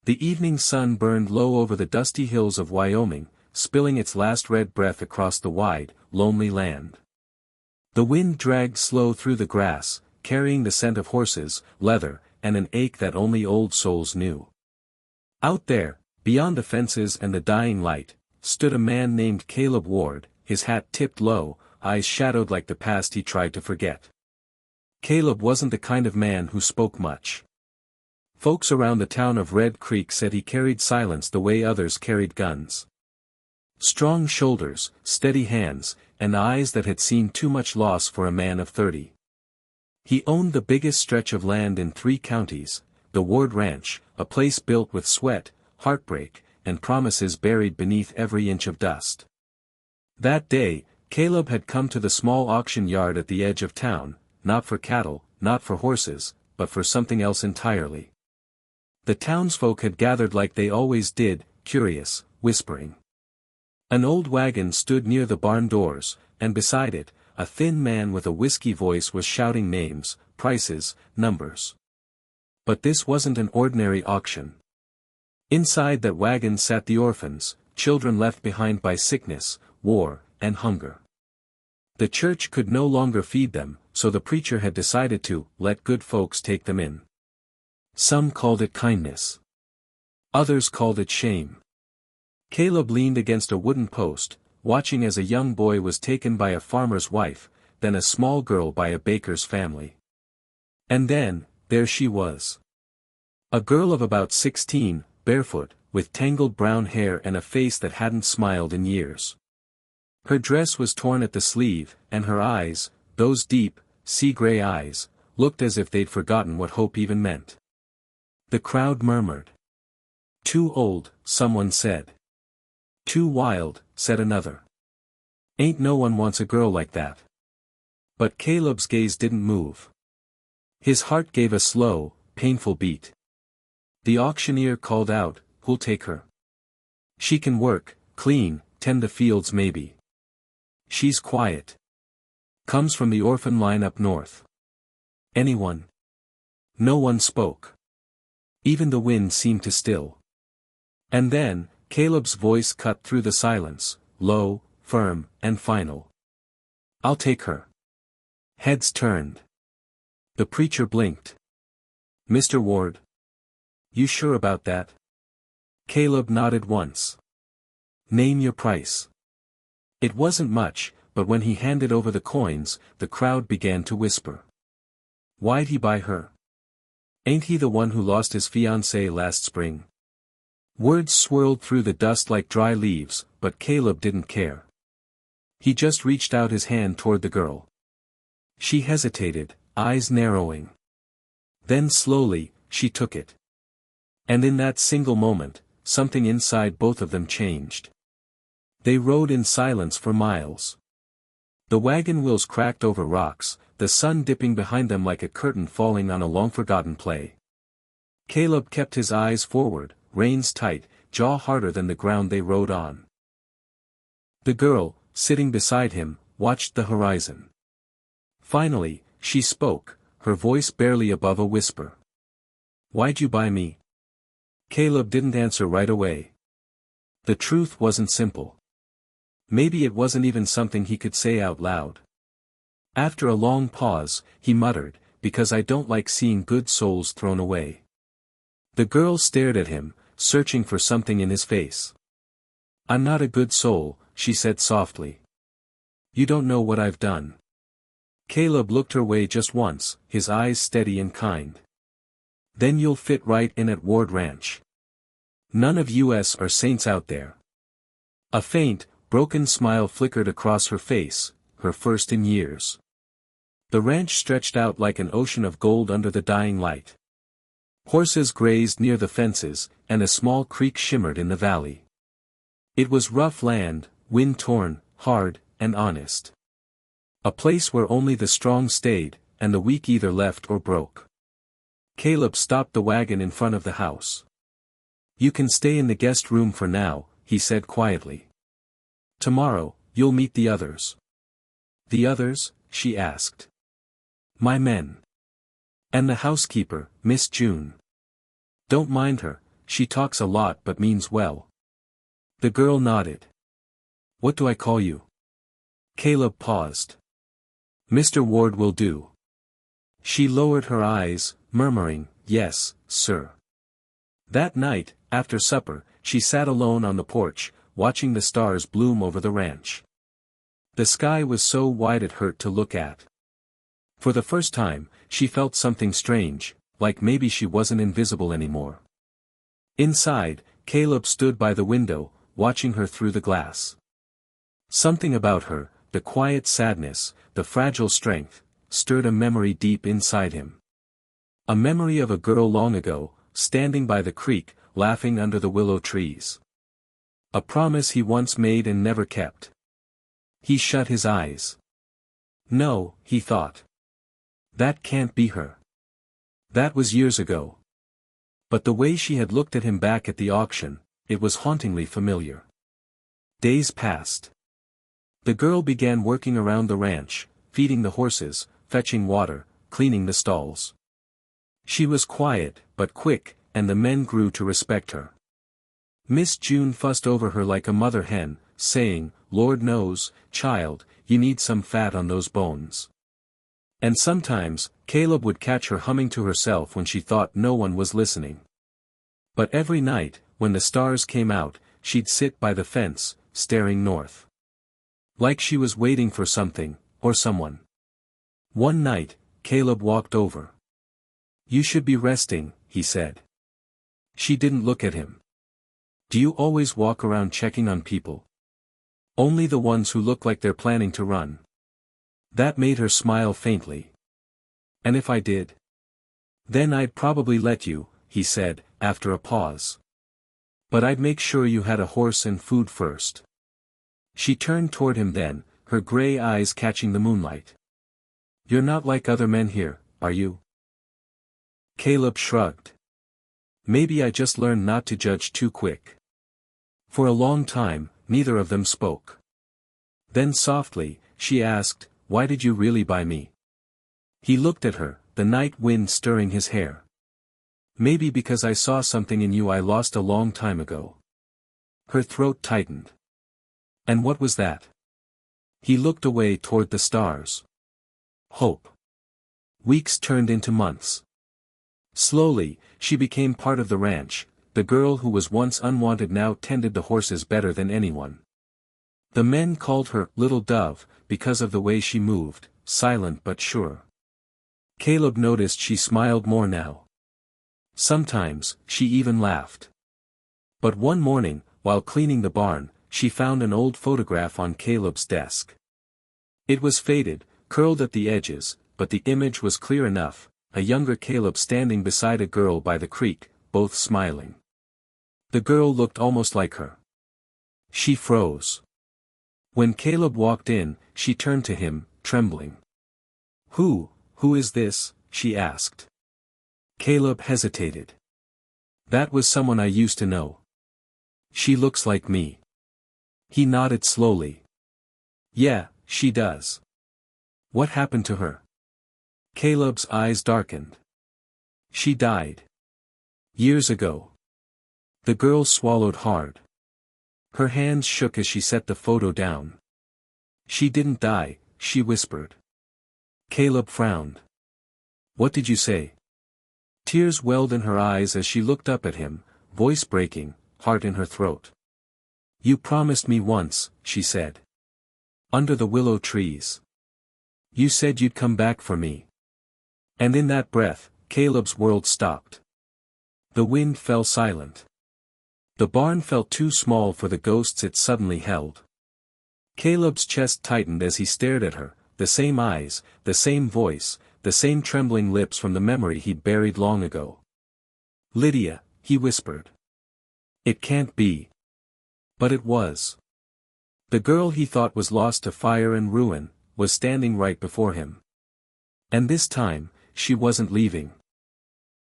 The evening sun burned low over the dusty hills of Wyoming, spilling its last red breath across the wide, lonely land. The wind dragged slow through the grass, carrying the scent of horses, leather, and an ache that only old souls knew. Out there, beyond the fences and the dying light, stood a man named Caleb Ward, his hat tipped low, eyes shadowed like the past he tried to forget. Caleb wasn't the kind of man who spoke much. Folks around the town of Red Creek said he carried silence the way others carried guns. Strong shoulders, steady hands, and eyes that had seen too much loss for a man of 30. He owned the biggest stretch of land in 3 counties, the Ward Ranch, a place built with sweat, heartbreak, and promises buried beneath every inch of dust. That day, Caleb had come to the small auction yard at the edge of town, not for cattle, not for horses, but for something else entirely. The townsfolk had gathered like they always did, curious, whispering. An old wagon stood near the barn doors, and beside it, a thin man with a whiskey voice was shouting names, prices, numbers. But this wasn't an ordinary auction. Inside that wagon sat the orphans, children left behind by sickness, war, and hunger. The church could no longer feed them, so the preacher had decided to let good folks take them in. Some called it kindness. Others called it shame. Caleb leaned against a wooden post, watching as a young boy was taken by a farmer's wife, then a small girl by a baker's family. And then, there she was. A girl of about 16, barefoot, with tangled brown hair and a face that hadn't smiled in years. Her dress was torn at the sleeve, and her eyes, those deep, sea-gray eyes, looked as if they'd forgotten what hope even meant. The crowd murmured. "Too old," someone said. "Too wild," said another. "Ain't no one wants a girl like that." But Caleb's gaze didn't move. His heart gave a slow, painful beat. The auctioneer called out, "Who'll take her? She can work, clean, tend the fields maybe. She's quiet. Comes from the orphan line up north. Anyone?" No one spoke. Even the wind seemed to still. And then, Caleb's voice cut through the silence, low, firm, and final. "I'll take her." Heads turned. The preacher blinked. "Mr. Ward? You sure about that?" Caleb nodded once. "Name your price." It wasn't much, but when he handed over the coins, the crowd began to whisper. "Why'd he buy her? Ain't he the one who lost his fiancée last spring?" Words swirled through the dust like dry leaves, but Caleb didn't care. He just reached out his hand toward the girl. She hesitated, eyes narrowing. Then slowly, she took it. And in that single moment, something inside both of them changed. They rode in silence for miles. The wagon wheels cracked over rocks, the sun dipping behind them like a curtain falling on a long-forgotten play. Caleb kept his eyes forward, reins tight, jaw harder than the ground they rode on. The girl, sitting beside him, watched the horizon. Finally, she spoke, her voice barely above a whisper. "Why'd you buy me?" Caleb didn't answer right away. The truth wasn't simple. Maybe it wasn't even something he could say out loud. After a long pause, he muttered, "Because I don't like seeing good souls thrown away." The girl stared at him, searching for something in his face. "I'm not a good soul," she said softly. "You don't know what I've done." Caleb looked her way just once, his eyes steady and kind. "Then you'll fit right in at Ward Ranch. None of us are saints out there." A faint, broken smile flickered across her face, her first in years. The ranch stretched out like an ocean of gold under the dying light. Horses grazed near the fences, and a small creek shimmered in the valley. It was rough land, wind-torn, hard, and honest. A place where only the strong stayed, and the weak either left or broke. Caleb stopped the wagon in front of the house. "You can stay in the guest room for now," he said quietly. "Tomorrow, you'll meet the others." "The others?" she asked. "My men. And the housekeeper, Miss June. Don't mind her, she talks a lot but means well. The girl nodded. What do I call you? Caleb paused. Mr. Ward will do. She lowered her eyes, murmuring, yes, sir. That night, after supper, she sat alone on the porch, watching the stars bloom over the ranch. The sky was so wide it hurt to look at. For the first time, she felt something strange, like maybe she wasn't invisible anymore. Inside, Caleb stood by the window, watching her through the glass. Something about her, the quiet sadness, the fragile strength, stirred a memory deep inside him. A memory of a girl long ago, standing by the creek, laughing under the willow trees. A promise he once made and never kept. He shut his eyes. No, he thought. That can't be her. That was years ago. But the way she had looked at him back at the auction, it was hauntingly familiar. Days passed. The girl began working around the ranch, feeding the horses, fetching water, cleaning the stalls. She was quiet, but quick, and the men grew to respect her. Miss June fussed over her like a mother hen, saying, Lord knows, child, you need some fat on those bones. And sometimes, Caleb would catch her humming to herself when she thought no one was listening. But every night, when the stars came out, she'd sit by the fence, staring north. Like she was waiting for something, or someone. One night, Caleb walked over. You should be resting, he said. She didn't look at him. Do you always walk around checking on people? Only the ones who look like they're planning to run. That made her smile faintly. And if I did? Then I'd probably let you, he said, after a pause. But I'd make sure you had a horse and food first. She turned toward him then, her gray eyes catching the moonlight. You're not like other men here, are you? Caleb shrugged. Maybe I just learned not to judge too quick. For a long time, neither of them spoke. Then softly, she asked, Why did you really buy me? He looked at her, the night wind stirring his hair. Maybe because I saw something in you I lost a long time ago. Her throat tightened. And what was that? He looked away toward the stars. Hope. Weeks turned into months. Slowly, she became part of the ranch. The girl who was once unwanted now tended the horses better than anyone. The men called her Little Dove, because of the way she moved, silent but sure. Caleb noticed she smiled more now. Sometimes, she even laughed. But one morning, while cleaning the barn, she found an old photograph on Caleb's desk. It was faded, curled at the edges, but the image was clear enough, a younger Caleb standing beside a girl by the creek, both smiling. The girl looked almost like her. She froze. When Caleb walked in, she turned to him, trembling. Who is this? She asked. Caleb hesitated. That was someone I used to know. She looks like me. He nodded slowly. Yeah, she does. What happened to her? Caleb's eyes darkened. She died. Years ago. The girl swallowed hard. Her hands shook as she set the photo down. She didn't die, she whispered. Caleb frowned. What did you say? Tears welled in her eyes as she looked up at him, voice breaking, heart in her throat. You promised me once, she said. Under the willow trees. You said you'd come back for me. And in that breath, Caleb's world stopped. The wind fell silent. The barn felt too small for the ghosts it suddenly held. Caleb's chest tightened as he stared at her, the same eyes, the same voice, the same trembling lips from the memory he'd buried long ago. Lydia, he whispered. It can't be. But it was. The girl he thought was lost to fire and ruin, was standing right before him. And this time, she wasn't leaving.